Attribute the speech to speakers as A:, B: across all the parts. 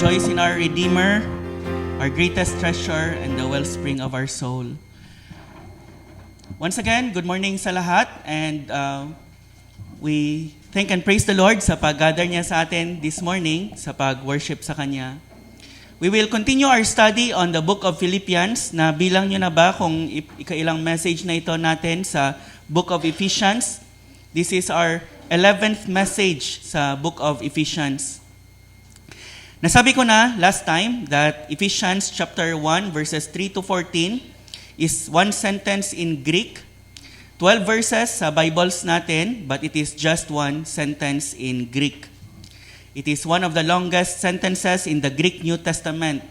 A: rejoice in our Redeemer, our greatest treasure, and the wellspring of our soul. Once again, good morning sa lahat, and we thank and praise the Lord sa pag-gather niya sa atin this morning, sa pag-worship sa Kanya. We will continue our study on the book of Philippians, na bilang nyo na ba kung ikailang message na ito natin sa book of Ephesians. This is our 11th message sa book of Ephesians. Nasabi ko na last time that Ephesians chapter 1 verses 3 to 14 is one sentence in Greek. 12 verses sa Bibles natin, but it is just one sentence in Greek. It is one of the longest sentences in the Greek New Testament.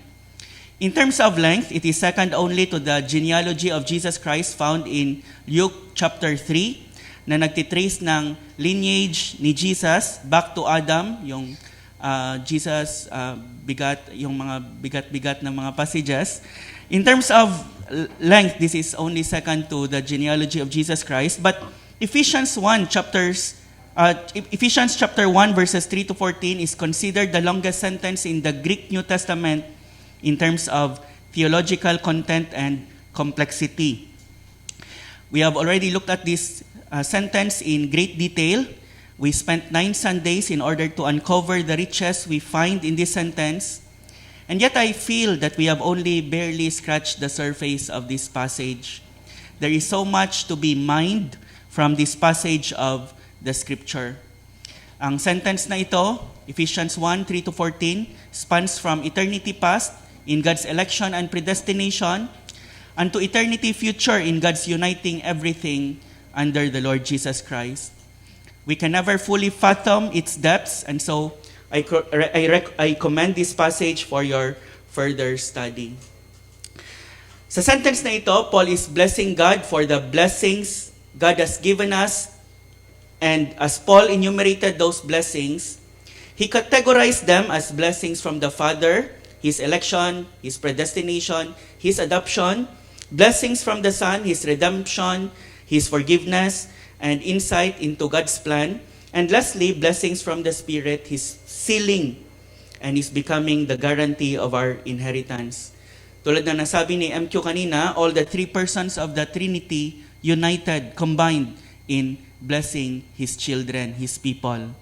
A: In terms of length, it is second only to the genealogy of Jesus Christ found in Luke chapter 3 na nagtitrace ng lineage ni Jesus back to Adam, yung Jesus bigat, yung mga bigat-bigat na mga passages. In terms of length, this is only second to the genealogy of Jesus Christ. But Ephesians chapter 1 verses 3 to 14 is considered the longest sentence in the Greek New Testament in terms of theological content and complexity. We have already looked at this sentence in great detail. We spent 9 Sundays in order to uncover the riches we find in this sentence. And yet I feel that we have only barely scratched the surface of this passage. There is so much to be mined from this passage of the Scripture. Ang sentence na ito, Ephesians 1, 3 to 14, spans from eternity past in God's election and predestination unto eternity future in God's uniting everything under the Lord Jesus Christ. We can never fully fathom its depths, and so I commend this passage for your further study. Sa sentence na ito, Paul is blessing God for the blessings God has given us, and as Paul enumerated those blessings, he categorized them as blessings from the Father, His election, His predestination, His adoption, blessings from the Son, His redemption, His forgiveness, and insight into God's plan. And lastly, blessings from the Spirit, His sealing, and His becoming the guarantee of our inheritance. Tulad na nasabi ni MQ kanina, all the three persons of the Trinity united, combined in blessing His children, His people.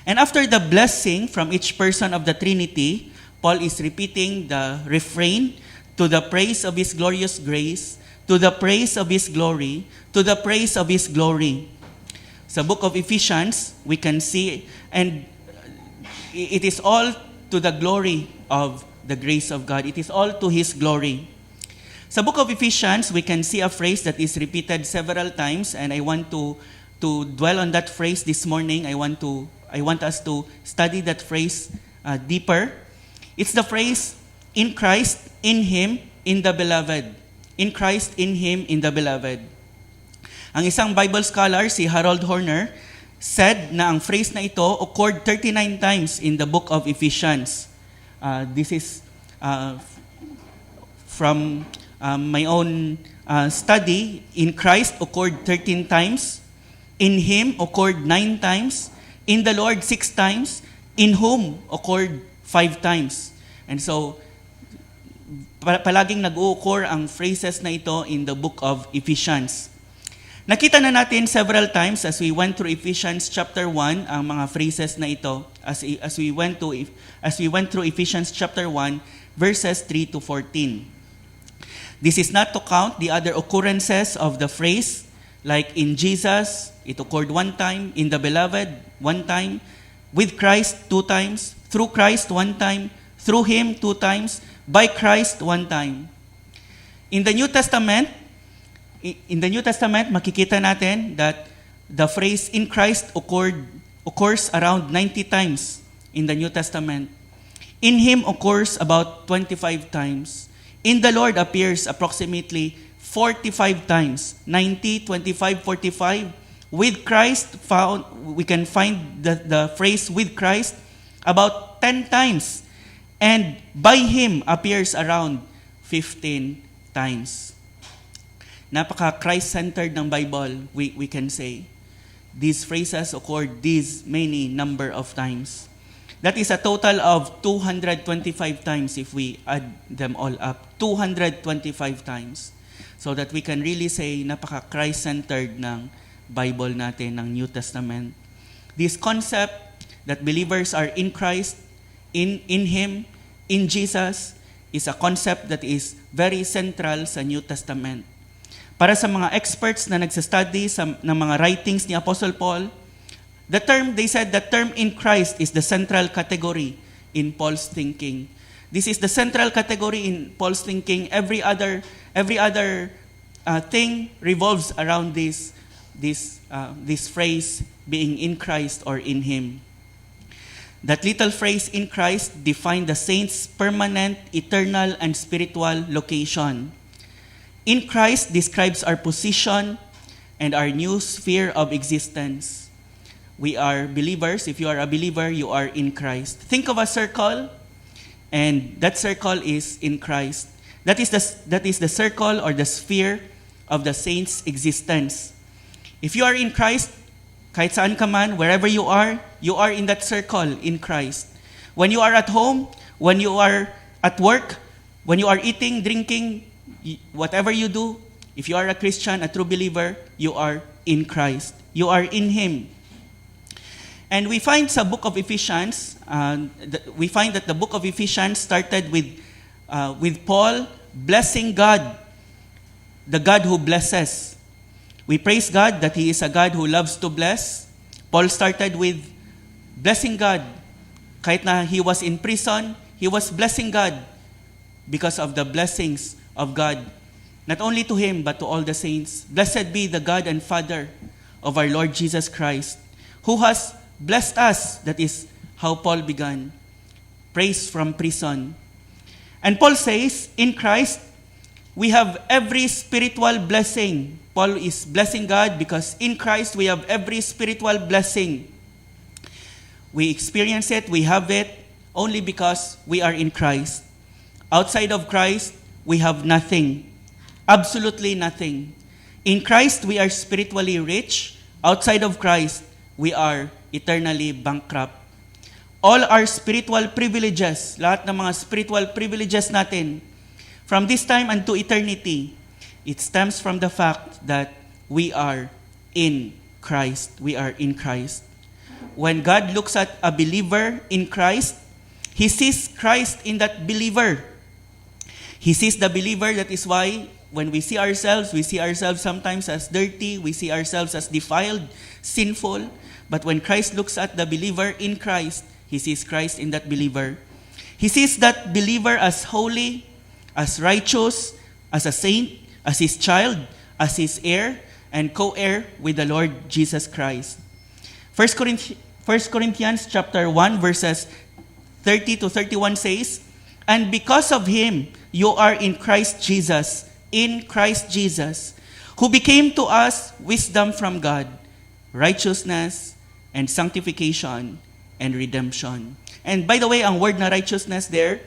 A: And after the blessing from each person of the Trinity, Paul is repeating the refrain, to the praise of His glorious grace, to the praise of His glory, to the praise of His glory. Sa book of Ephesians, we can see, and it is all to the glory of the grace of God. It is all to His glory. Sa book of Ephesians, we can see a phrase that is repeated several times, and I want to dwell on that phrase this morning. I want us to study that phrase deeper. It's the phrase, in Christ, in Him, in the Beloved. In Christ, in Him, in the Beloved. Ang isang Bible scholar, si Harold Horner, said na ang phrase na ito occurred 39 times in the book of Ephesians. This is from my own study. In Christ occurred 13 times. In Him occurred 9 times. In the Lord 6 times. In whom occurred 5 times. And so, palaging nag-o-occur ang phrases na ito in the book of Ephesians. Nakita na natin several times as we went through Ephesians chapter 1 ang mga phrases na ito as we went through Ephesians chapter 1 verses 3 to 14. This is not to count the other occurrences of the phrase, like in Jesus, it occurred 1 time, in the Beloved 1 time, with Christ 2 times, through Christ 1 time, through Him 2 times, by Christ 1 time. In the New Testament, makikita natin that the phrase in Christ occurs around 90 times in the New Testament. In Him occurs about 25 times. In the Lord appears approximately 45 times. 90, 25, 45. With Christ, we can find the phrase with Christ about 10 times. And by Him appears around 15 times. Napaka-Christ-centered ng Bible, we can say. These phrases occurred these many number of times. That is a total of 225 times if we add them all up. 225 times. So that we can really say, napaka-Christ-centered ng Bible natin, ng New Testament. This concept that believers are in Christ, in Him, in Jesus, is a concept that is very central sa New Testament. Para sa mga experts na nagsastudy ng mga writings ni Apostle Paul, they said the term in Christ is the central category in Paul's thinking. This is the central category in Paul's thinking. Every other thing revolves around this phrase, being in Christ or in Him. That little phrase, in Christ, defined the saints' permanent, eternal, and spiritual location. In Christ describes our position and our new sphere of existence. We are believers. If you are a believer, you are in Christ. Think of a circle, and that circle is in Christ. That is the circle or the sphere of the saints' existence. If you are in Christ, kahit saan ka man, wherever you are in that circle in Christ. When you are at home, when you are at work, when you are eating, drinking, whatever you do, if you are a Christian, a true believer, you are in Christ. You are in Him. And we find sa book of Ephesians, we find that the book of Ephesians started with Paul blessing God, the God who blesses. We praise God that He is a God who loves to bless. Paul started with blessing God. Kahit na he was in prison, he was blessing God because of the blessings of God. Not only to him, but to all the saints. Blessed be the God and Father of our Lord Jesus Christ, who has blessed us. That is how Paul began. Praise from prison. And Paul says, in Christ, we have every spiritual blessing. Paul is blessing God because in Christ we have every spiritual blessing. We experience it, we have it, only because we are in Christ. Outside of Christ, we have nothing. Absolutely nothing. In Christ, we are spiritually rich. Outside of Christ, we are eternally bankrupt. All our spiritual privileges, lahat ng mga spiritual privileges natin, from this time unto eternity, it stems from the fact that we are in Christ. We are in Christ. When God looks at a believer in Christ, He sees Christ in that believer. He sees the believer. That is why when we see ourselves sometimes as dirty, we see ourselves as defiled, sinful. But when Christ looks at the believer in Christ, He sees Christ in that believer. He sees that believer as holy, as righteous, as a saint, as His child, as His heir, and co-heir with the Lord Jesus Christ. 1 Corinthians chapter 1 verses 30 to 31 says, and because of Him, you are in Christ Jesus, who became to us wisdom from God, righteousness, and sanctification, and redemption. And by the way, ang word na righteousness there,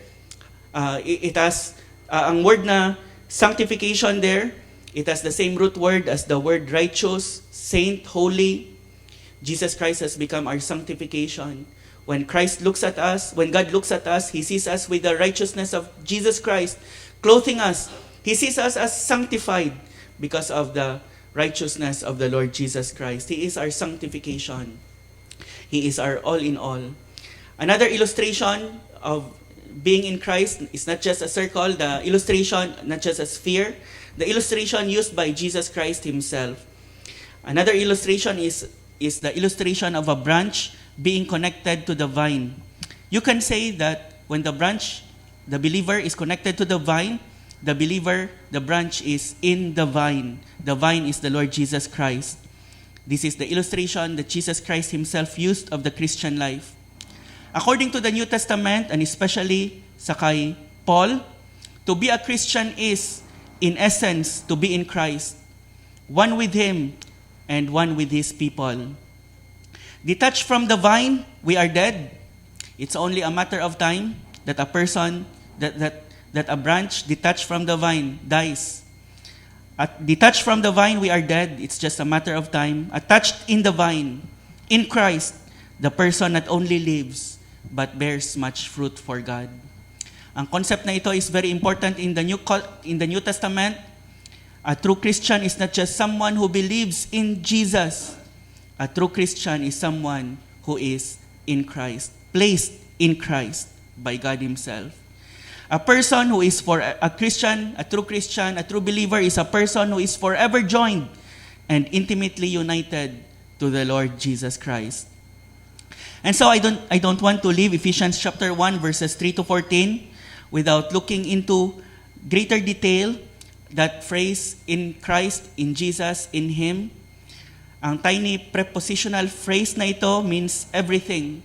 A: it has, ang word na sanctification there, it has the same root word as the word righteous, saint, holy. Jesus Christ has become our sanctification. When Christ looks at us, when God looks at us, He sees us with the righteousness of Jesus Christ, clothing us. He sees us as sanctified because of the righteousness of the Lord Jesus Christ. He is our sanctification. He is our all in all. Another illustration of being in Christ is not just a circle, the illustration, not just a sphere, the illustration used by Jesus Christ Himself. Another illustration is the illustration of a branch being connected to the vine. You can say that when the believer is connected to the vine, the branch is in the vine. The vine is the Lord Jesus Christ. This is the illustration that Jesus Christ Himself used of the Christian life. According to the New Testament, and especially sa kay Paul, to be a Christian is, in essence, to be in Christ, one with Him and one with His people. Detached from the vine, we are dead. It's only a matter of time that a person, that a branch detached from the vine dies. Detached from the vine, we are dead. It's just a matter of time. Attached in the vine, in Christ, the person not only lives, but bears much fruit for God. Ang concept na ito is very important in the New Testament. A true Christian is not just someone who believes in Jesus. A true Christian is someone who is in Christ, placed in Christ by God Himself. A person who is for a Christian, a true believer is a person who is forever joined and intimately united to the Lord Jesus Christ. And so I don't want to leave Ephesians chapter 1 verses 3 to 14 without looking into greater detail that phrase, in Christ, in Jesus, in Him. Ang tiny prepositional phrase na ito means everything.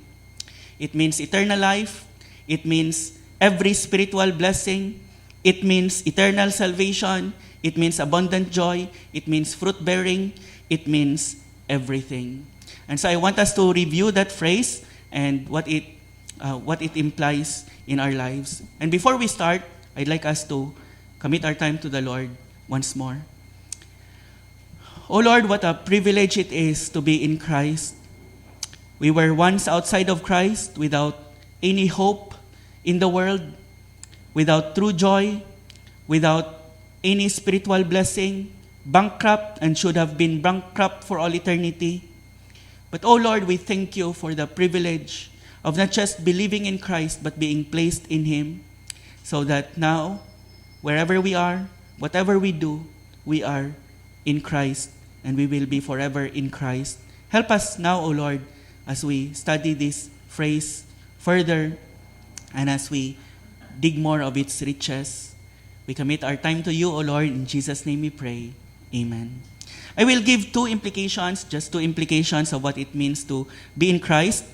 A: It means eternal life. It means every spiritual blessing. It means eternal salvation. It means abundant joy. It means fruit-bearing. It means everything. And so I want us to review that phrase and what it implies in our lives. And before we start, I'd like us to commit our time to the Lord once more. Oh Lord, what a privilege it is to be in Christ. We were once outside of Christ without any hope in the world, without true joy, without any spiritual blessing, bankrupt and should have been bankrupt for all eternity. But oh Lord, we thank you for the privilege of not just believing in Christ, but being placed in Him, so that now, wherever we are, whatever we do, we are in Christ, and we will be forever in Christ. Help us now, O Lord, as we study this phrase further, and as we dig more of its riches. We commit our time to you, O Lord. In Jesus' name we pray. Amen. I will give two implications of what it means to be in Christ.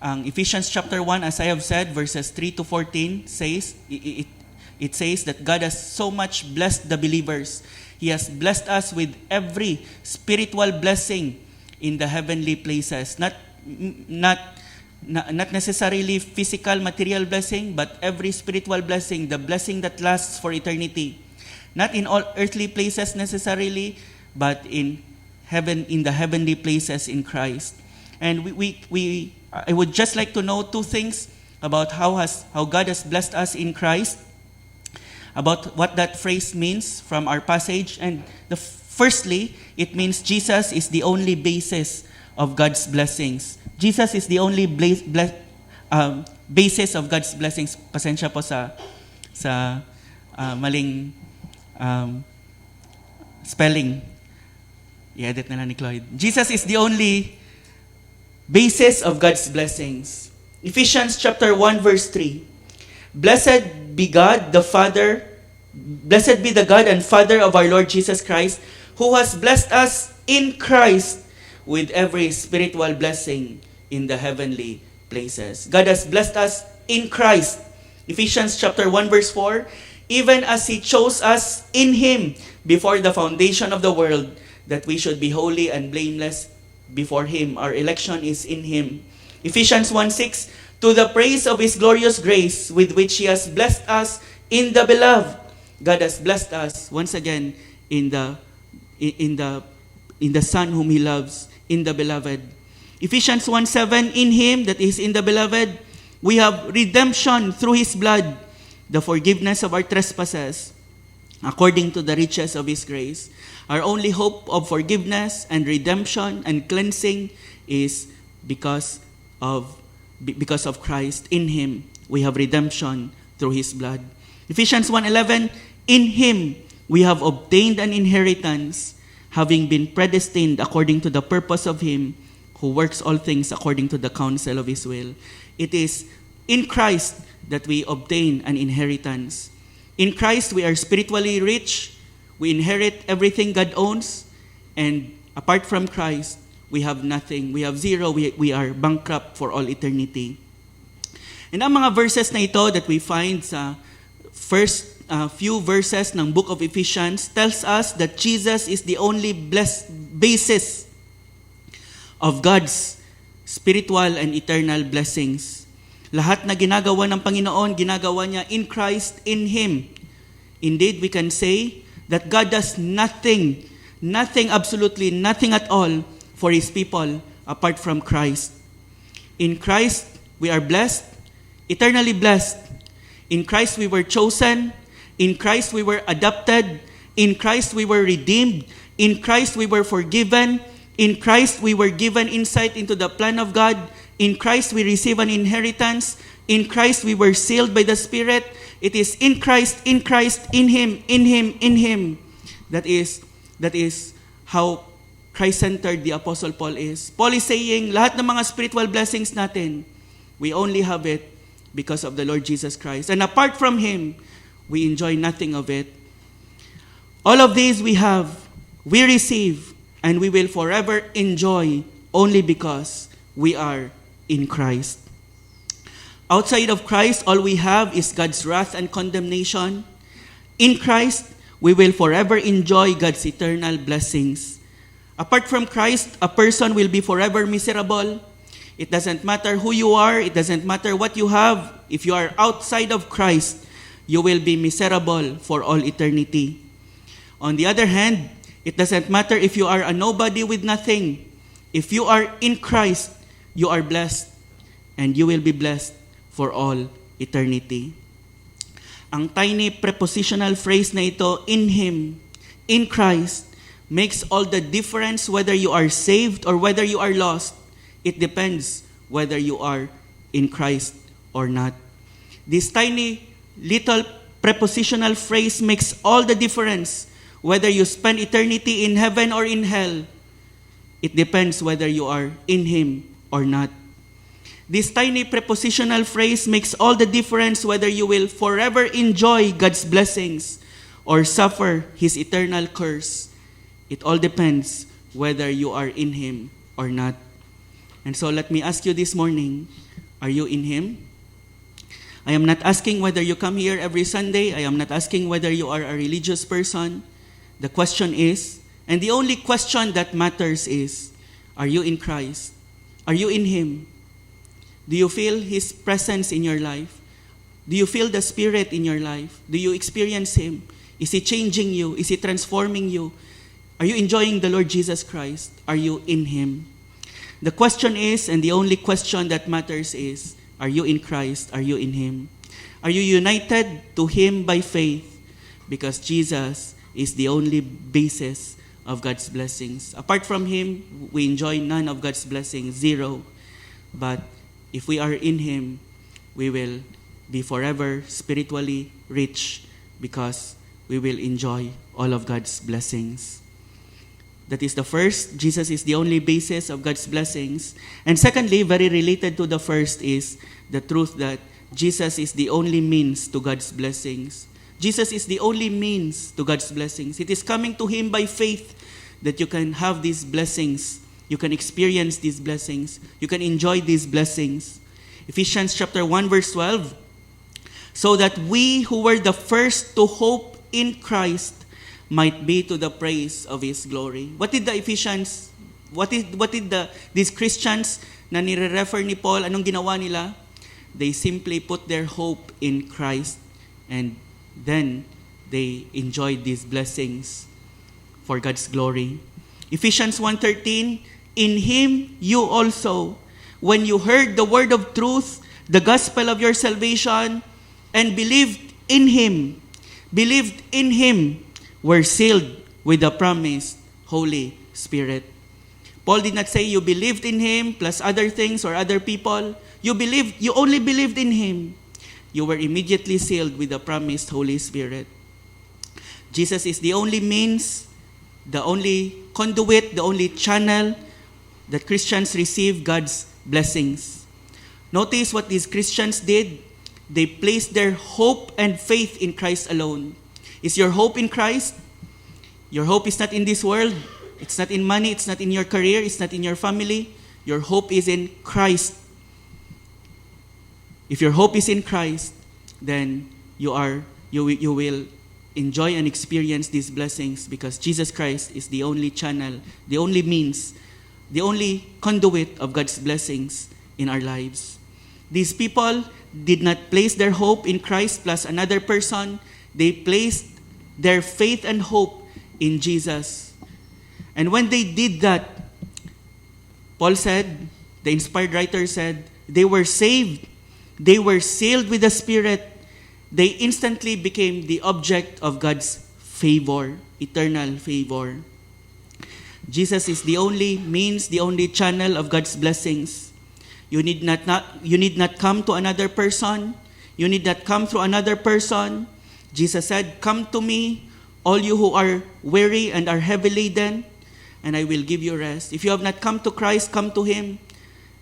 A: Ephesians chapter 1, as I have said, verses 3 to 14 says, it says that God has so much blessed the believers. He has blessed us with every spiritual blessing in the heavenly places. Not necessarily physical, material blessing, but every spiritual blessing, the blessing that lasts for eternity. Not in all earthly places necessarily, but in heaven, in the heavenly places in Christ. And I would just like to know two things about how God has blessed us in Christ, about what that phrase means from our passage. And firstly, it means Jesus is the only basis of God's blessings. Jesus is the only basis of God's blessings. Pasensya po sa maling spelling. I-edit na lang ni Cloyd. Jesus is the only basis of God's blessings. Ephesians chapter 1 verse 3. Blessed be the God and Father of our Lord Jesus Christ, who has blessed us in Christ with every spiritual blessing in the heavenly places. God has blessed us in Christ. Ephesians chapter 1 verse 4. Even as He chose us in Him before the foundation of the world, that we should be holy and blameless before Him. Our election is in Him. Ephesians 1:6, to the praise of His glorious grace with which He has blessed us in the beloved. God has blessed us once again in the Son whom He loves, in the beloved. Ephesians 1:7, in Him, that is in the beloved, we have redemption through His blood, the forgiveness of our trespasses, according to the riches of His grace. Our only hope of forgiveness and redemption and cleansing is because of Christ. In Him, we have redemption through His blood. Ephesians 1:11, in Him, we have obtained an inheritance, having been predestined according to the purpose of Him who works all things according to the counsel of His will. It is in Christ that we obtain an inheritance. In Christ, we are spiritually rich. We inherit everything God owns. And apart from Christ, we have nothing. We have zero. We are bankrupt for all eternity. And ang mga verses na ito that we find sa first few verses ng book of Ephesians tells us that Jesus is the only basis of God's spiritual and eternal blessings. Lahat na ginagawa ng Panginoon, ginagawa niya in Christ, in Him. Indeed, we can say that God does nothing, absolutely nothing at all for His people apart from Christ. In Christ, we are blessed, eternally blessed. In Christ we were chosen. In Christ we were adopted. In Christ we were redeemed. In Christ we were forgiven. In Christ we were given insight into the plan of God. In Christ we receive an inheritance. In Christ we were sealed by the Spirit. It is in Christ, in Christ, in Him, in Him, in Him. That is how Christ-centered the Apostle Paul is. Paul is saying, lahat ng mga spiritual blessings natin, we only have it because of the Lord Jesus Christ. And apart from Him, we enjoy nothing of it. All of these we have, we receive, and we will forever enjoy only because we are in Christ. Outside of Christ, all we have is God's wrath and condemnation. In Christ, we will forever enjoy God's eternal blessings. Apart from Christ, a person will be forever miserable. It doesn't matter who you are. It doesn't matter what you have. If you are outside of Christ, you will be miserable for all eternity. On the other hand, it doesn't matter if you are a nobody with nothing. If you are in Christ, you are blessed, and you will be blessed for all eternity. Ang tiny prepositional phrase na ito, in Him, in Christ, makes all the difference whether you are saved or whether you are lost. It depends whether you are in Christ or not. This tiny little prepositional phrase makes all the difference whether you spend eternity in heaven or in hell. It depends whether you are in Him or not. This tiny prepositional phrase makes all the difference whether you will forever enjoy God's blessings or suffer His eternal curse. It all depends whether you are in Him or not. And so let me ask you this morning, are you in Him? I am not asking whether you come here every Sunday. I am not asking whether you are a religious person. The question is, and the only question that matters is, are you in Christ? Are you in Him? Do you feel His presence in your life? Do you feel the Spirit in your life? Do you experience Him? Is He changing you? Is He transforming you? Are you enjoying the Lord Jesus Christ? Are you in Him? The question is, and the only question that matters is, are you in Christ? Are you in Him? Are you united to Him by faith? Because Jesus is the only basis of God's blessings. Apart from Him, we enjoy none of God's blessings, zero. But if we are in Him, we will be forever spiritually rich because we will enjoy all of God's blessings. That is the first. Jesus is the only basis of God's blessings. And secondly, very related to the first, is the truth that Jesus is the only means to God's blessings. Jesus is the only means to God's blessings. It is coming to Him by faith that you can have these blessings. You can experience these blessings. You can enjoy these blessings. Ephesians chapter 1 verse 12. So that we who were the first to hope in Christ might be to the praise of His glory. What did the Ephesians, these Christians na nire-refer ni Paul, anong ginawa nila? They simply put their hope in Christ, and then they enjoyed these blessings for God's glory. Ephesians 1:13, in Him you also, when you heard the word of truth, the gospel of your salvation, and believed in Him, were sealed with the promised Holy Spirit. Paul did not say you believed in Him plus other things or other people. You only believed in Him. You were immediately sealed with the promised Holy Spirit. Jesus is the only means, the only conduit, the only channel that Christians receive God's blessings. Notice what these Christians did. They placed their hope and faith in Christ alone. Is your hope in Christ? Your hope is not in this world. It's not in money. It's not in your career. It's not in your family. Your hope is in Christ. If your hope is in Christ, then you will enjoy and experience these blessings because Jesus Christ is the only channel, the only means, the only conduit of God's blessings in our lives. These people did not place their hope in Christ plus another person. They placed their faith and hope in Jesus. And when they did that, Paul said, the inspired writer said, they were saved, they were sealed with the Spirit, they instantly became the object of God's favor, eternal favor. Jesus is the only means, the only channel of God's blessings. You need not come to another person. You need not come through another person. Jesus said, "Come to me, all you who are weary and are heavy laden, and I will give you rest." If you have not come to Christ, come to Him.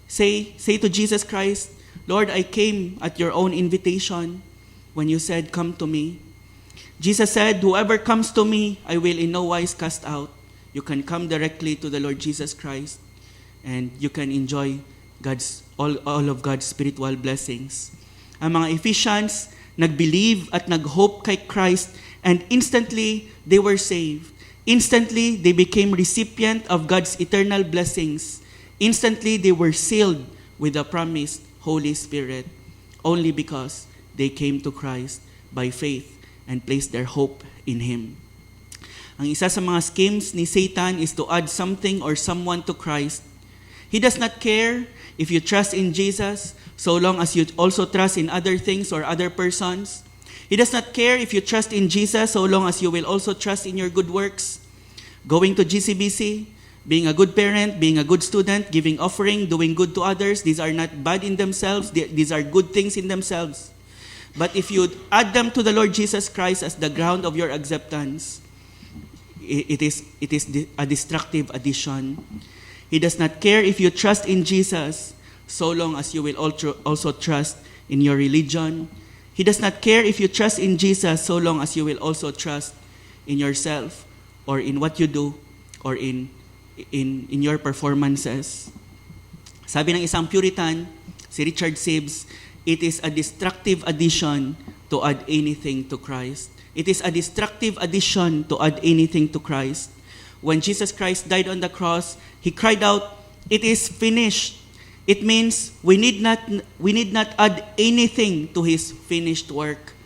A: Say to Jesus Christ, "Lord, I came at your own invitation when you said, 'Come to me.'" Jesus said, "Whoever comes to me, I will in no wise cast out." You can come directly to the Lord Jesus Christ, and you can enjoy all of God's spiritual blessings. Ang mga Ephesians, nag-believe at nag-hope kay Christ, and instantly they were saved. Instantly they became recipient of God's eternal blessings. Instantly they were sealed with the promised Holy Spirit, only because they came to Christ by faith and placed their hope in Him. Ang isa sa mga schemes ni Satan is to add something or someone to Christ. He does not care if you trust in Jesus, so long as you also trust in other things or other persons. He does not care if you trust in Jesus, so long as you will also trust in your good works. Going to GCBC, being a good parent, being a good student, giving offering, doing good to others, these are not bad in themselves. These are good things in themselves. But if you add them to the Lord Jesus Christ as the ground of your acceptance, it is a destructive addition. He does not care if you trust in Jesus, so long as you will also trust in your religion. He does not care if you trust in Jesus, so long as you will also trust in yourself, or in what you do, or in your performances. Sabi ng isang Puritan, si Richard Sibbes, it is a destructive addition to add anything to Christ. It is a destructive addition to add anything to Christ. When Jesus Christ died on the cross, He cried out, "It is finished." It means we need not add anything to His finished work.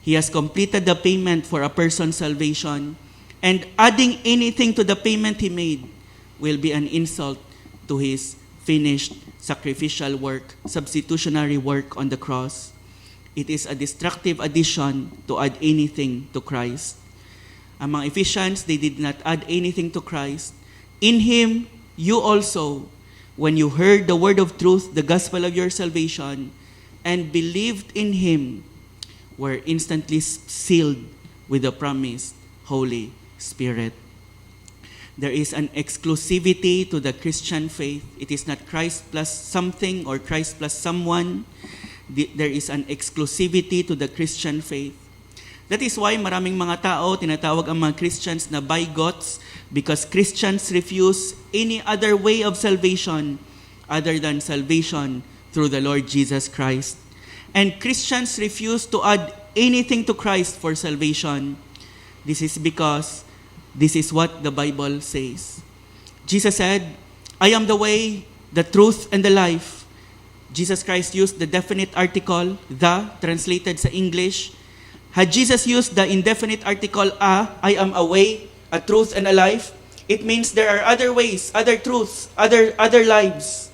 A: He has completed the payment for a person's salvation, and adding anything to the payment He made will be an insult to His finished sacrificial work, substitutionary work on the cross. It is a destructive addition to add anything to Christ. Ang mga Ephesians, they did not add anything to Christ. In Him, you also, when you heard the word of truth, the gospel of your salvation, and believed in Him, were instantly sealed with the promised Holy Spirit. There is an exclusivity to the Christian faith. It is not Christ plus something or Christ plus someone. There is an exclusivity to the Christian faith. That is why maraming mga tao, tinatawag ang mga Christians na bigots, because Christians refuse any other way of salvation other than salvation through the Lord Jesus Christ. And Christians refuse to add anything to Christ for salvation. This is because this is what the Bible says. Jesus said, "I am the way, the truth, and the life." Jesus Christ used the definite article, the, translated sa English. Had Jesus used the indefinite article, "I am a way, a truth, and a life," it means there are other ways, other truths, other lives.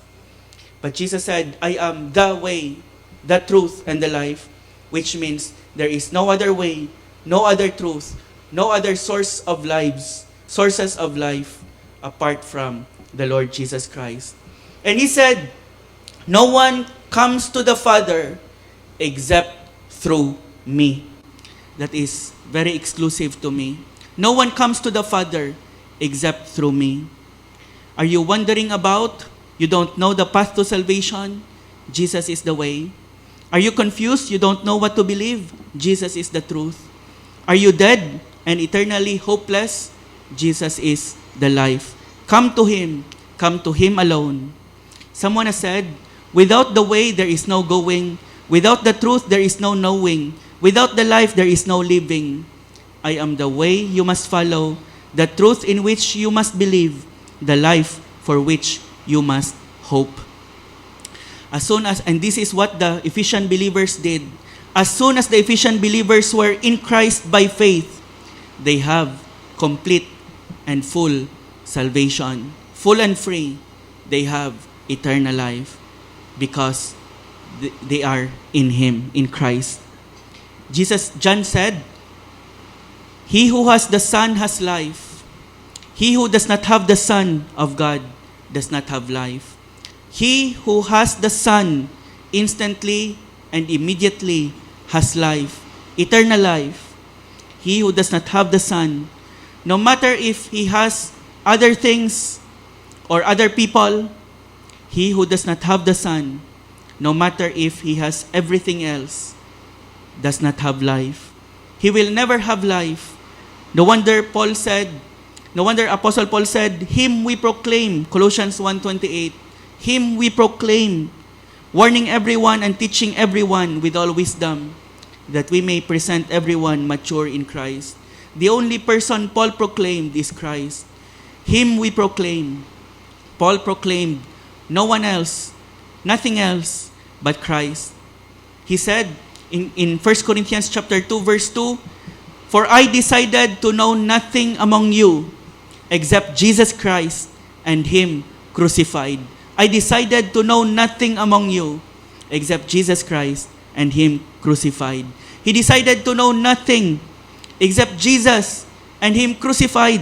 A: But Jesus said, "I am the way, the truth, and the life," which means there is no other way, no other truth, no other sources of life apart from the Lord Jesus Christ. And He said, "No one comes to the Father except through me." That is very exclusive to me. No one comes to the Father except through me. Are you wondering about? You don't know the path to salvation? Jesus is the way. Are you confused? You don't know what to believe? Jesus is the truth. Are you dead and eternally hopeless? Jesus is the life. Come to Him. Come to Him alone. Someone has said, "Without the way, there is no going. Without the truth, there is no knowing. Without the life, there is no living. I am the way you must follow, the truth in which you must believe, the life for which you must hope." And this is what the Ephesian believers did. As soon as the Ephesian believers were in Christ by faith, they have complete and full salvation. Full and free, they have eternal life. because they are in Him, in Christ. John said, "He who has the Son has life. He who does not have the Son of God does not have life." He who has the Son instantly and immediately has life, eternal life. He who does not have the Son, no matter if he has other things or other people, he who does not have the Son, no matter if he has everything else, does not have life. He will never have life. No wonder Apostle Paul said, "Him we proclaim," Colossians 1:28. "Him we proclaim, warning everyone and teaching everyone with all wisdom, that we may present everyone mature in Christ." The only person Paul proclaimed is Christ. Him we proclaim. Paul proclaimed no one else, nothing else but Christ. He said in 1 Corinthians chapter 2, verse 2, "For I decided to know nothing among you except Jesus Christ and Him crucified." I decided to know nothing among you except Jesus Christ and Him crucified. He decided to know nothing except Jesus and Him crucified.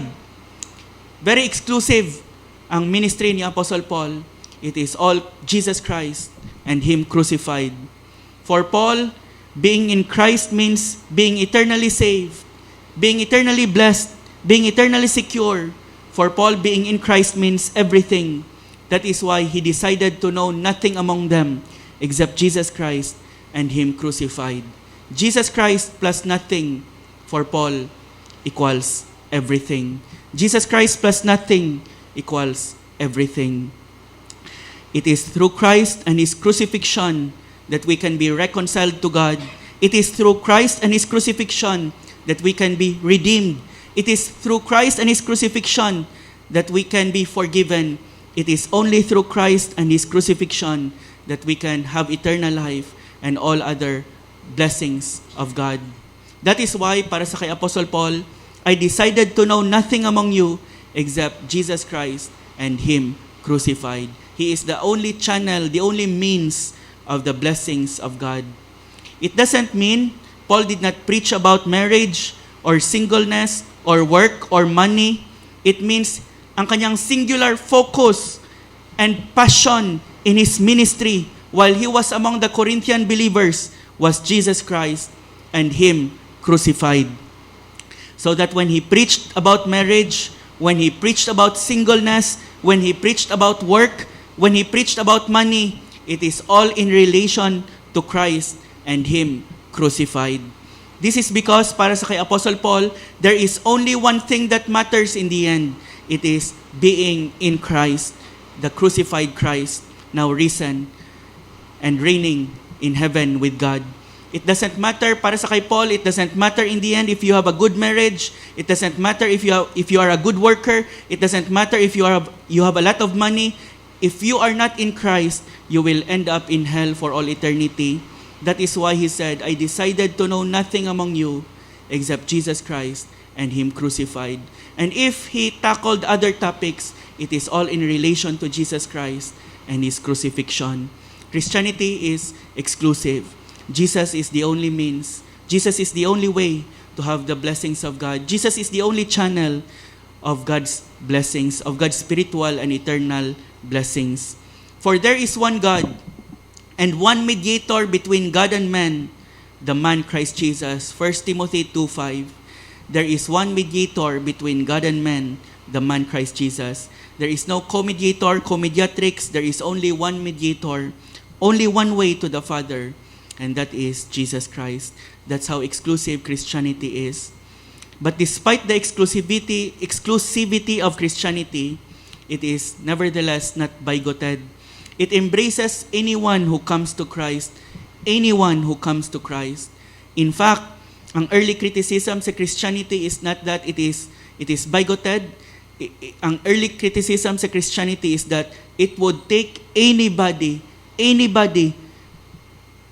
A: Very exclusive ang ministry ni Apostle Paul. It is all Jesus Christ and Him crucified. For Paul, being in Christ means being eternally saved, being eternally blessed, being eternally secure. For Paul, being in Christ means everything. That is why he decided to know nothing among them except Jesus Christ and Him crucified. Jesus Christ plus nothing for Paul equals everything. Jesus Christ plus nothing equals everything. It is through Christ and His crucifixion that we can be reconciled to God. It is through Christ and His crucifixion that we can be redeemed. It is through Christ and His crucifixion that we can be forgiven. It is only through Christ and His crucifixion that we can have eternal life and all other blessings of God. That is why, para sa kay Apostle Paul, I decided to know nothing among you except Jesus Christ and Him crucified. He is the only channel, the only means of the blessings of God. It doesn't mean Paul did not preach about marriage or singleness or work or money. It means ang kanyang singular focus and passion in his ministry while he was among the Corinthian believers was Jesus Christ and Him crucified. So that when he preached about marriage, when he preached about singleness, when he preached about work, when he preached about money, it is all in relation to Christ and Him crucified. This is because para sa kay Apostle Paul, there is only one thing that matters in the end. It is being in Christ, the crucified Christ, now risen and reigning in heaven with God. It doesn't matter para sa kay Paul, it doesn't matter in the end if you have a good marriage, it doesn't matter if you are a good worker, it doesn't matter if you have a lot of money. If you are not in Christ, you will end up in hell for all eternity. That is why he said, I decided to know nothing among you except Jesus Christ and Him crucified. And if he tackled other topics, it is all in relation to Jesus Christ and His crucifixion. Christianity is exclusive. Jesus is the only means. Jesus is the only way to have the blessings of God. Jesus is the only channel of God's blessings, of God's spiritual and eternal blessings. For there is one God and one mediator between God and man, the man Christ Jesus. 1 Timothy 2:5. There is one mediator between God and man, the man Christ Jesus. There is no co-mediator, co-mediatrix. There is only one mediator, only one way to the Father, and that is Jesus Christ. That's how exclusive Christianity is. But despite the exclusivity of Christianity, it is nevertheless not bigoted. It embraces anyone who comes to Christ, anyone who comes to Christ. In fact, ang early criticism sa Christianity is not that it is bigoted. Ang early criticism sa Christianity is that it would take anybody,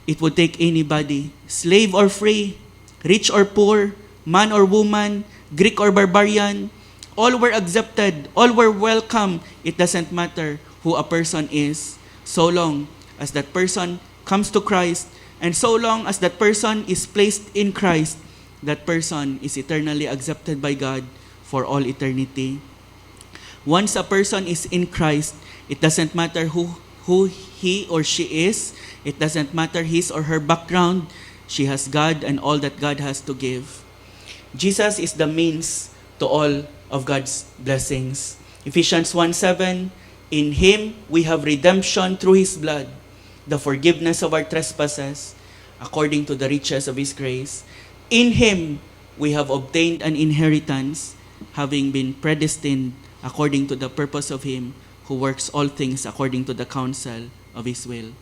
A: it would take anybody, slave or free, rich or poor, man or woman, Greek or barbarian, all were accepted, all were welcome. It doesn't matter who a person is, so long as that person comes to Christ, and so long as that person is placed in Christ, that person is eternally accepted by God for all eternity. Once a person is in Christ, it doesn't matter who he or she is. It doesn't matter his or her background. She has God and all that God has to give. Jesus is the means to all of God's blessings. Ephesians 1:7, in Him we have redemption through His blood, the forgiveness of our trespasses, according to the riches of His grace. In Him we have obtained an inheritance, having been predestined according to the purpose of Him who works all things according to the counsel of His will.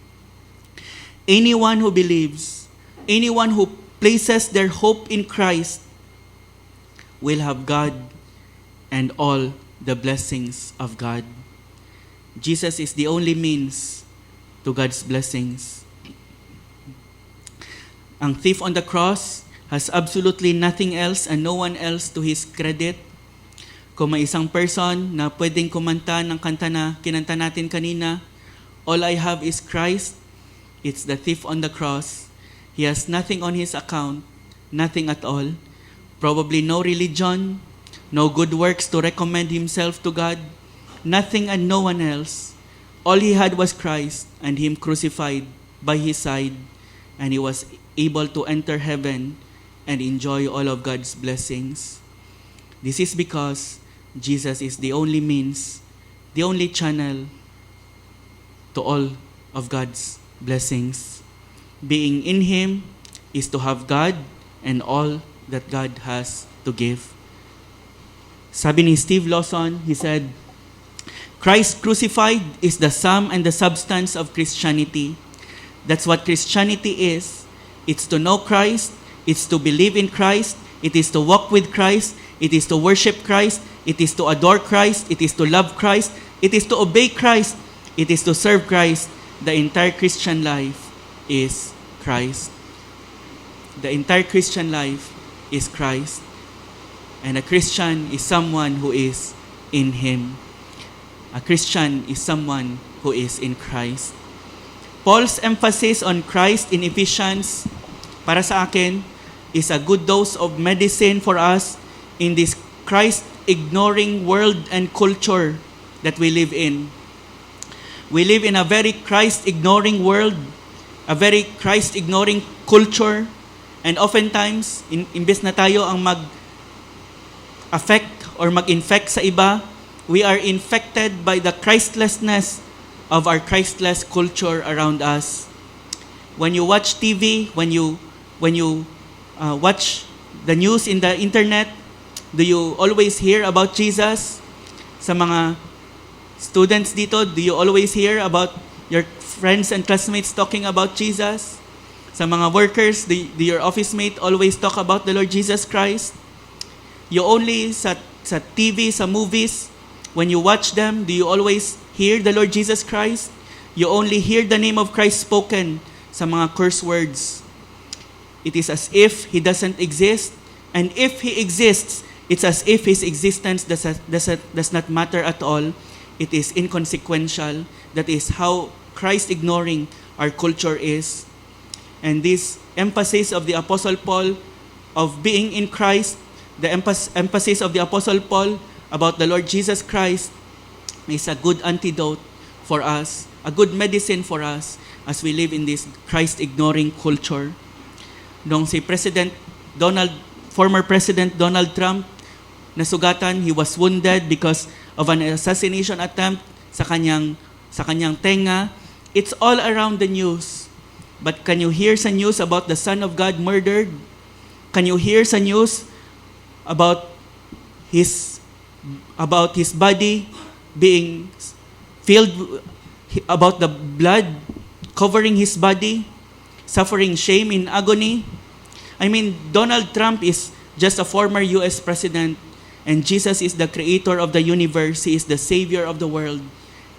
A: Anyone who believes, anyone who places their hope in Christ will have God and all the blessings of God. Jesus is the only means to God's blessings. Ang thief on the cross has absolutely nothing else and no one else to his credit. Kung may isang person na pwedeng kumanta ng kanta na kinanta natin kanina, all I have is Christ, it's the thief on the cross. He has nothing on his account, nothing at all. Probably no religion, no good works to recommend himself to God, nothing and no one else. All he had was Christ and Him crucified by his side, and he was able to enter heaven and enjoy all of God's blessings. This is because Jesus is the only means, the only channel to all of God's blessings. Being in Him is to have God and all that God has to give. Sabi ni Steve Lawson, he said, Christ crucified is the sum and the substance of Christianity. That's what Christianity is. It's to know Christ, it's to believe in Christ, it is to walk with Christ, it is to worship Christ, it is to adore Christ, it is to love Christ, it is to obey Christ, it is to serve Christ. The entire Christian life is Christ. The entire Christian life is Christ. And a Christian is someone who is in Him. A Christian is someone who is in Christ. Paul's emphasis on Christ in Ephesians, para sa akin, is a good dose of medicine for us in this Christ-ignoring world and culture that we live in. We live in a very Christ-ignoring world, a very Christ-ignoring culture, and oftentimes, imbes na tayo ang mag-affect or mag-infect sa iba, we are infected by the Christlessness of our Christless culture around us. When you watch TV, when you watch the news in the internet, do you always hear about Jesus? Sa mga students dito, do you always hear about your friends and classmates talking about Jesus? Sa mga workers, do your office mate always talk about the Lord Jesus Christ? You only sa TV, sa movies, when you watch them, do you always hear the Lord Jesus Christ? You only hear the name of Christ spoken sa mga curse words. It is as if He doesn't exist, and if He exists, it's as if His existence does not matter at all. It is inconsequential. That is how Christ-ignoring our culture is. And this emphasis of the Apostle Paul of being in Christ, the emphasis of the Apostle Paul about the Lord Jesus Christ is a good antidote for us, a good medicine for us as we live in this Christ-ignoring culture. Nung si former President Donald Trump, nasugatan, he was wounded because of an assassination attempt sa kanyang tenga. It's all around the news. But can you hear sa news about the Son of God murdered? Can you hear sa news about his body being filled, about the blood covering his body, suffering shame in agony? I mean, Donald Trump is just a former U.S. president, and Jesus is the creator of the universe. He is the savior of the world,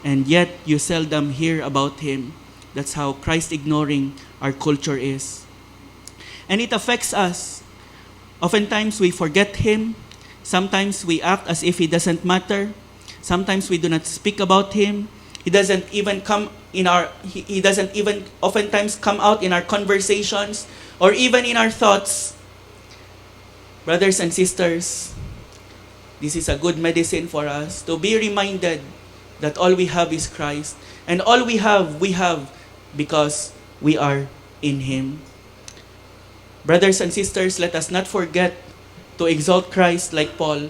A: and yet you seldom hear about Him. That's how Christ-ignoring our culture is. And it affects us. Oftentimes we forget Him. Sometimes we act as if He doesn't matter. Sometimes we do not speak about Him. He doesn't even come in our he doesn't even oftentimes come out in our conversations or even in our thoughts. Brothers and sisters, this is a good medicine for us to be reminded that all we have is Christ. And all we have because we are in Him. Brothers and sisters, let us not forget to exalt Christ like Paul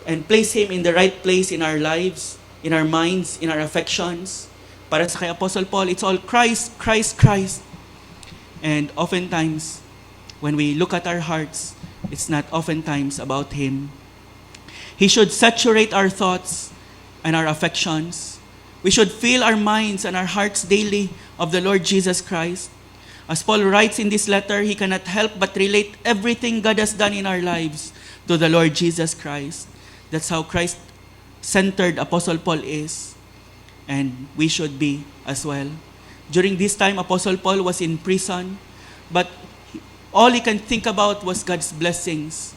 A: and place Him in the right place in our lives, in our minds, in our affections. Para sa kay Apostle Paul, it's all Christ, Christ, Christ. And oftentimes, when we look at our hearts, it's not oftentimes about Him. He should saturate our thoughts and our affections. We should fill our minds and our hearts daily of the Lord Jesus Christ. As Paul writes in this letter, he cannot help but relate everything God has done in our lives to the Lord Jesus Christ. That's how Christ-centered Apostle Paul is. And we should be as well. During this time, Apostle Paul was in prison, but all he can think about was God's blessings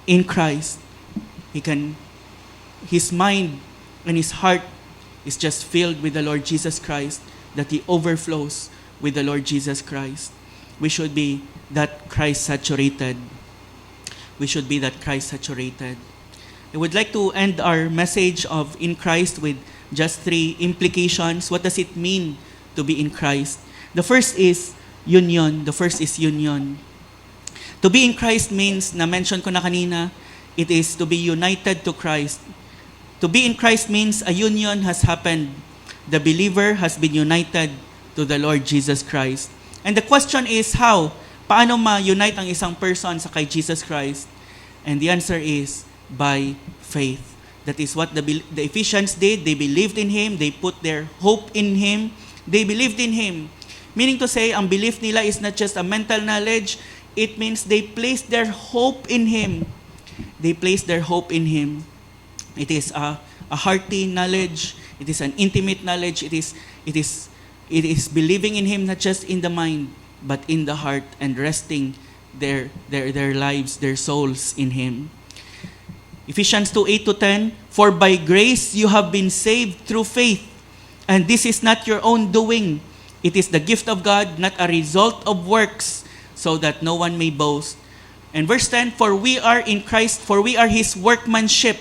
A: in Christ. His mind and his heart is just filled with the Lord Jesus Christ, that he overflows with the Lord Jesus Christ. We should be that Christ-saturated. We should be that Christ-saturated. I would like to end our message of in Christ with just 3 implications. What does it mean to be in Christ? The first is union. To be in Christ means, na-mention ko na kanina, it is to be united to Christ. To be in Christ means a union has happened. The believer has been united to the Lord Jesus Christ. And the question is, how? Paano ma-unite ang isang person sa kay Jesus Christ? And the answer is, by faith. That is what the Ephesians did. They believed in Him. They put their hope in Him. They believed in Him. Meaning to say, ang belief nila is not just a mental knowledge. It means they placed their hope in Him. They placed their hope in Him. It is a hearty knowledge. It is an intimate knowledge. It is believing in Him not just in the mind, but in the heart, and resting their lives, their souls in Him. Ephesians 2:8-10, for by grace you have been saved through faith, and this is not your own doing. It is the gift of God, not a result of works, so that no one may boast. And verse 10, for we are in Christ, for we are His workmanship,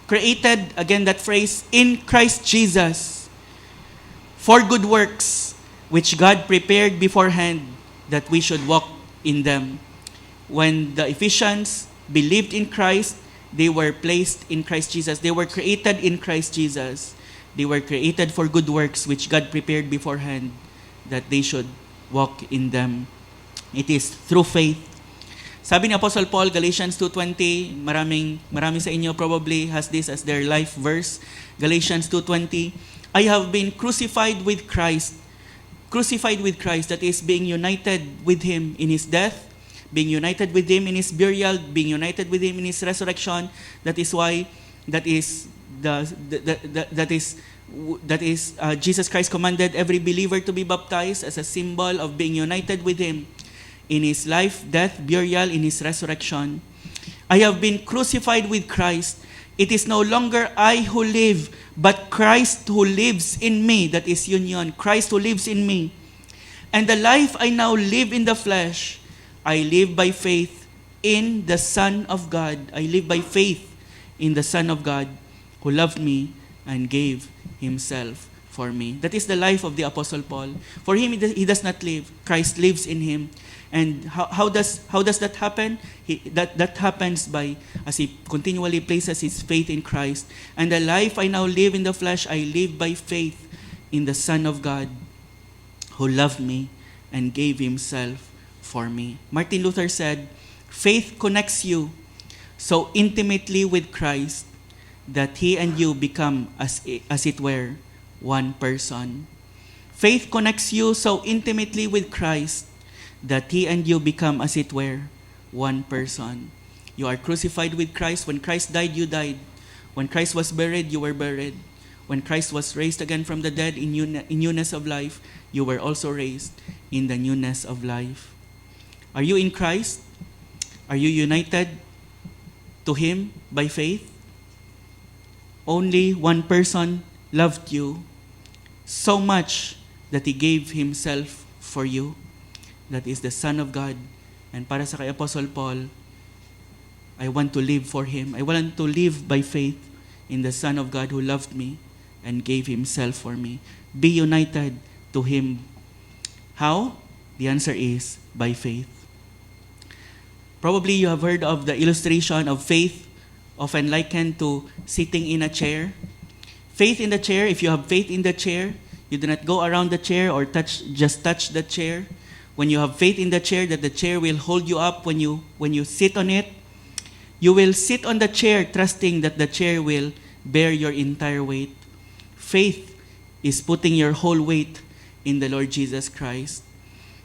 A: created, again that phrase, in Christ Jesus, for good works, which God prepared beforehand, that we should walk in them. When the Ephesians believed in Christ, they were placed in Christ Jesus. They were created in Christ Jesus. They were created for good works, which God prepared beforehand, that they should walk in them. It is through faith. Sabi ni Apostle Paul, Galatians 2:20, marami sa inyo probably has this as their life verse. Galatians 2:20, I have been crucified with Christ. Crucified with Christ, that is being united with Him in His death, being united with Him in His burial, being united with Him in His resurrection. That is why, Jesus Christ commanded every believer to be baptized as a symbol of being united with Him in His life, death, burial, in His resurrection. I have been crucified with Christ. It is no longer I who live, but Christ who lives in me. That is union. Christ who lives in me. And the life I now live in the flesh, I live by faith in the Son of God. I live by faith in the Son of God who loved me and gave Himself for me. That is the life of the Apostle Paul. For him, he does not live. Christ lives in him. And how does that happen? That happens by, as he continually places his faith in Christ. And the life I now live in the flesh, I live by faith in the Son of God who loved me and gave Himself for me. Martin Luther said, faith connects you so intimately with Christ that He and you become, as it were, one person. Faith connects you so intimately with Christ that He and you become, as it were, one person. You are crucified with Christ. When Christ died, you died. When Christ was buried, you were buried. When Christ was raised again from the dead in newness of life, you were also raised in the newness of life. Are you in Christ? Are you united to Him by faith? Only one person loved you. so much that He gave Himself for you. That is the Son of God. And para sa kay Apostle Paul, I want to live for Him. I want to live by faith in the Son of God who loved me and gave Himself for me. Be united to Him. How? The answer is by faith. Probably you have heard of the illustration of faith, often likened to sitting in a chair. Faith in the chair, if you have faith in the chair, you do not go around the chair or just touch the chair. When you have faith in the chair, that the chair will hold you up when you sit on it, you will sit on the chair trusting that the chair will bear your entire weight. Faith is putting your whole weight in the Lord Jesus Christ.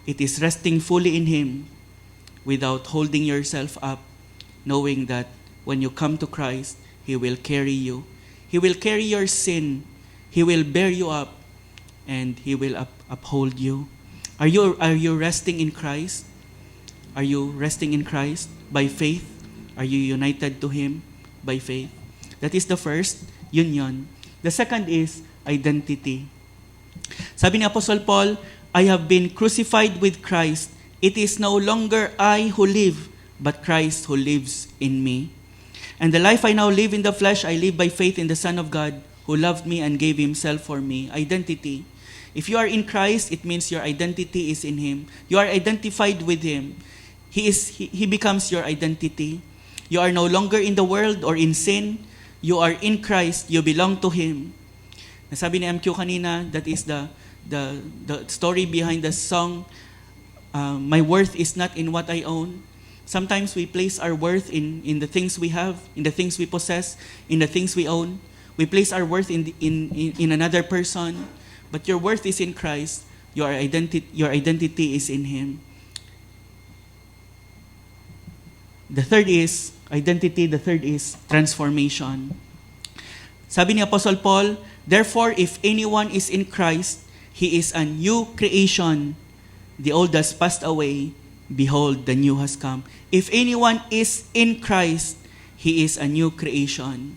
A: It is resting fully in Him without holding yourself up, knowing that when you come to Christ, He will carry you. He will carry your sin. He will bear you up, and He will uphold you. Are you resting in Christ? Are you resting in Christ by faith? Are you united to Him by faith? That is the first, union. The second is identity. Sabi ni Apostle Paul, I have been crucified with Christ. It is no longer I who live, but Christ who lives in me. And the life I now live in the flesh, I live by faith in the Son of God who loved me and gave Himself for me. Identity. If you are in Christ, it means your identity is in Him. You are identified with Him. He becomes your identity. You are no longer in the world or in sin. You are in Christ. You belong to Him. Nasabi ni MQ kanina, that is the story behind the song, my worth is not in what I own. Sometimes we place our worth in the things we have, in the things we possess, in the things we own. We place our worth in another person. But your worth is in Christ. Your identity is in Him. The third is identity. The third is transformation. Sabi ni Apostle Paul, therefore, if anyone is in Christ, he is a new creation. The old has passed away. Behold, the new has come. If anyone is in Christ, he is a new creation.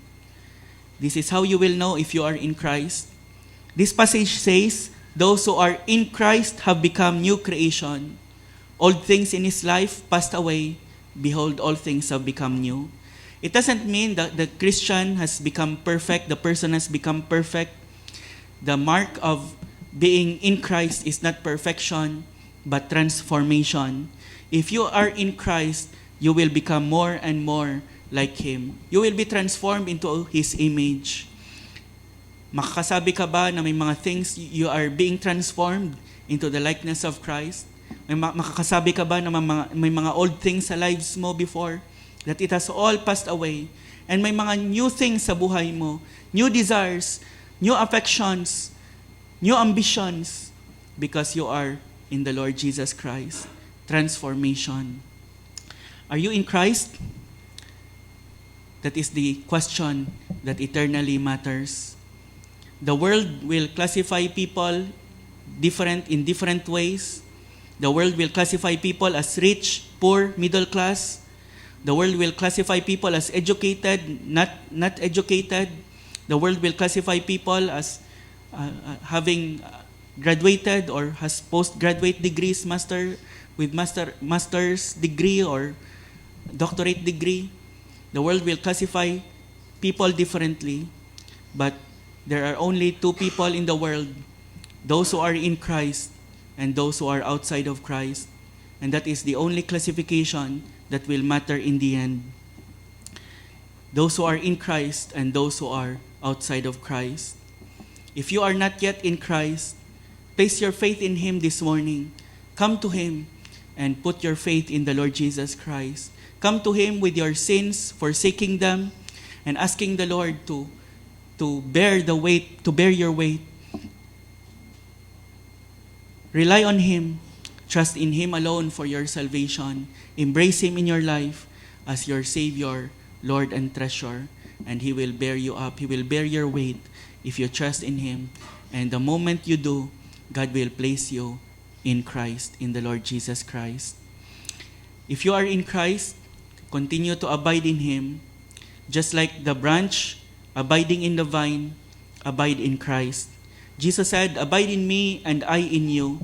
A: This is how you will know if you are in Christ. This passage says, those who are in Christ have become new creation. Old things in his life passed away. Behold, all things have become new. It doesn't mean that the Christian has become perfect, the person has become perfect. The mark of being in Christ is not perfection, but transformation. If you are in Christ, you will become more and more like Him. You will be transformed into His image. Makakasabi ka ba na may mga things you are being transformed into the likeness of Christ? Makakasabi ka ba na may mga old things sa lives mo before, that it has all passed away, and may mga new things sa buhay mo, new desires, new affections, new ambitions, because you are in the Lord Jesus Christ. Transformation. Are you in Christ? That is the question that eternally matters. The world will classify people in different ways. The world will classify people as rich, poor, middle class. The world will classify people as educated, not educated. The world will classify people as having graduated or has postgraduate degrees, master's degree or doctorate degree. The world will classify people differently, but there are only two people in the world, those who are in Christ and those who are outside of Christ. And that is the only classification that will matter in the end. Those who are in Christ and those who are outside of Christ. If you are not yet in Christ, place your faith in Him this morning. Come to Him and put your faith in the Lord Jesus Christ. Come to Him with your sins, forsaking them, and asking the Lord to bear the weight, to bear your weight. Rely on Him. Trust in Him alone for your salvation. Embrace Him in your life as your Savior, Lord, and treasure. And He will bear you up. He will bear your weight if you trust in Him. And the moment you do, God will place you in Christ, in the Lord Jesus Christ. If you are in Christ, continue to abide in Him. Just like the branch abiding in the vine, abide in Christ. Jesus said, "Abide in me and I in you.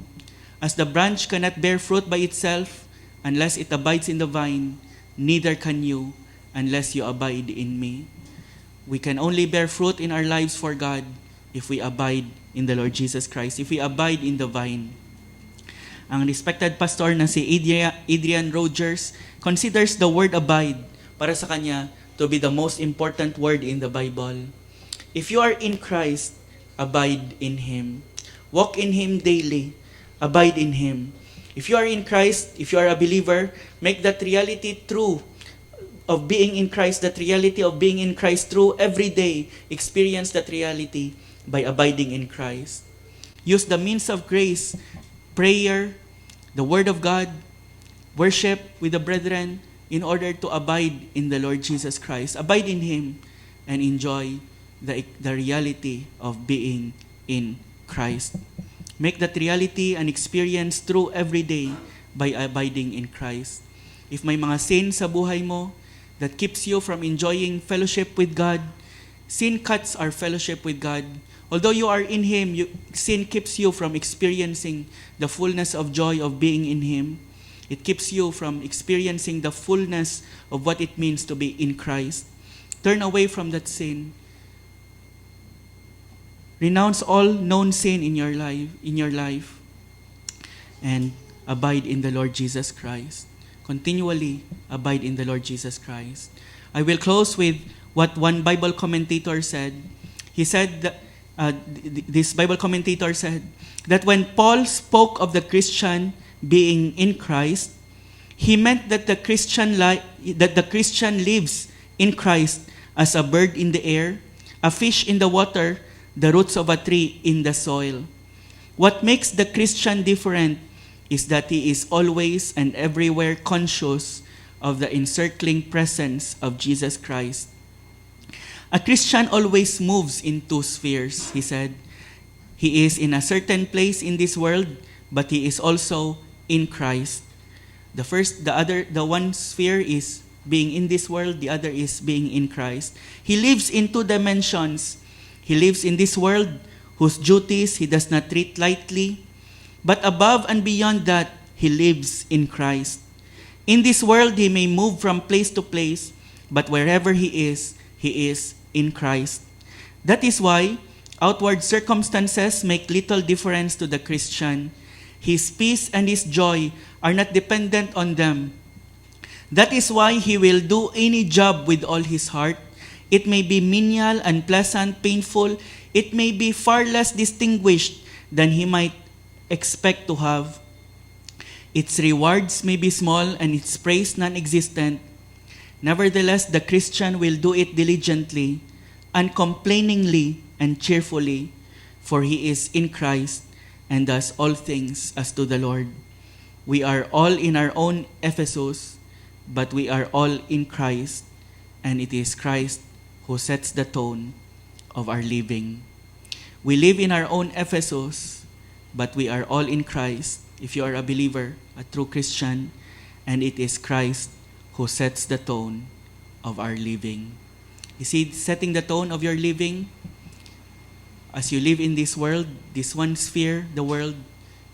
A: As the branch cannot bear fruit by itself unless it abides in the vine, neither can you unless you abide in me." We can only bear fruit in our lives for God if we abide in the Lord Jesus Christ, if we abide in the vine. Ang respected pastor na si Adrian Rogers considers the word abide para sa kanya to be the most important word in the Bible. If you are in Christ, abide in Him. Walk in Him daily. Abide in Him. If you are in Christ, if you are a believer, make that reality true of being in Christ, that reality of being in Christ true every day. Experience that reality by abiding in Christ. Use the means of grace, prayer, the Word of God, worship with the brethren in order to abide in the Lord Jesus Christ. Abide in Him and enjoy the reality of being in Christ. Make that reality an experience true every day by abiding in Christ. If may mga sin sa buhay mo that keeps you from enjoying fellowship with God, sin cuts our fellowship with God. Although you are in Him, sin keeps you from experiencing the fullness of joy of being in Him. It keeps you from experiencing the fullness of what it means to be in Christ. Turn away from that sin. Renounce all known sin in your life, and abide in the Lord Jesus Christ. Continually abide in the Lord Jesus Christ. I will close with what one Bible commentator said. He said that, this Bible commentator said that when Paul spoke of the Christian being in Christ, he meant that the Christian lives in Christ as a bird in the air, a fish in the water, the roots of a tree in the soil. What makes the Christian different is that he is always and everywhere conscious of the encircling presence of Jesus Christ. A Christian always moves in two spheres, he said. He is in a certain place in this world, but he is also in Christ. The one sphere is being in this world, the other is being in Christ. He lives in two dimensions. He lives in this world, whose duties he does not treat lightly, but above and beyond that, he lives in Christ. In this world, he may move from place to place, but wherever he is in Christ. That is why outward circumstances make little difference to the Christian. His peace and his joy are not dependent on them. That is why he will do any job with all his heart. It may be menial, unpleasant, painful. It may be far less distinguished than he might expect to have. Its rewards may be small and its praise non-existent. Nevertheless, the Christian will do it diligently, uncomplainingly, and cheerfully, for he is in Christ and does all things as to the Lord. We are all in our own Ephesus, but we are all in Christ, and it is Christ who sets the tone of our living. We live in our own Ephesus, but we are all in Christ, if you are a believer, a true Christian, and it is Christ who sets the tone of our living. Is He setting the tone of your living? As you live in this world, this one sphere, the world,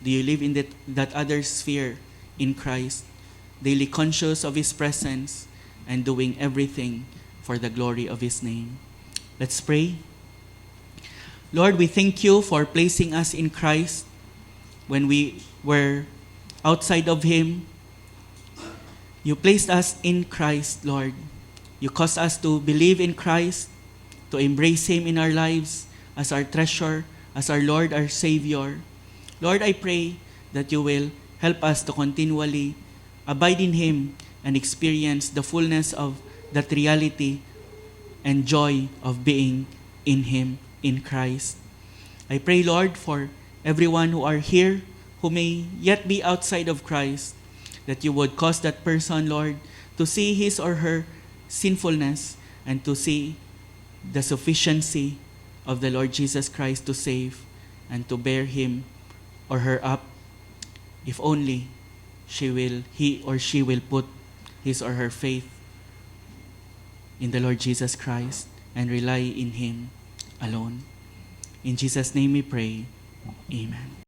A: do you live in that other sphere in Christ, daily conscious of His presence and doing everything for the glory of His name? Let's pray. Lord, we thank You for placing us in Christ when we were outside of Him. You placed us in Christ, Lord. You caused us to believe in Christ, to embrace Him in our lives as our treasure, as our Lord, our Savior. Lord, I pray that You will help us to continually abide in Him and experience the fullness of that reality and joy of being in Him, in Christ. I pray, Lord, for everyone who are here who may yet be outside of Christ, that You would cause that person, Lord, to see his or her sinfulness and to see the sufficiency of the Lord Jesus Christ to save and to bear him or her up, if only he or she will put his or her faith in the Lord Jesus Christ and rely in Him alone. In Jesus' name we pray. Amen.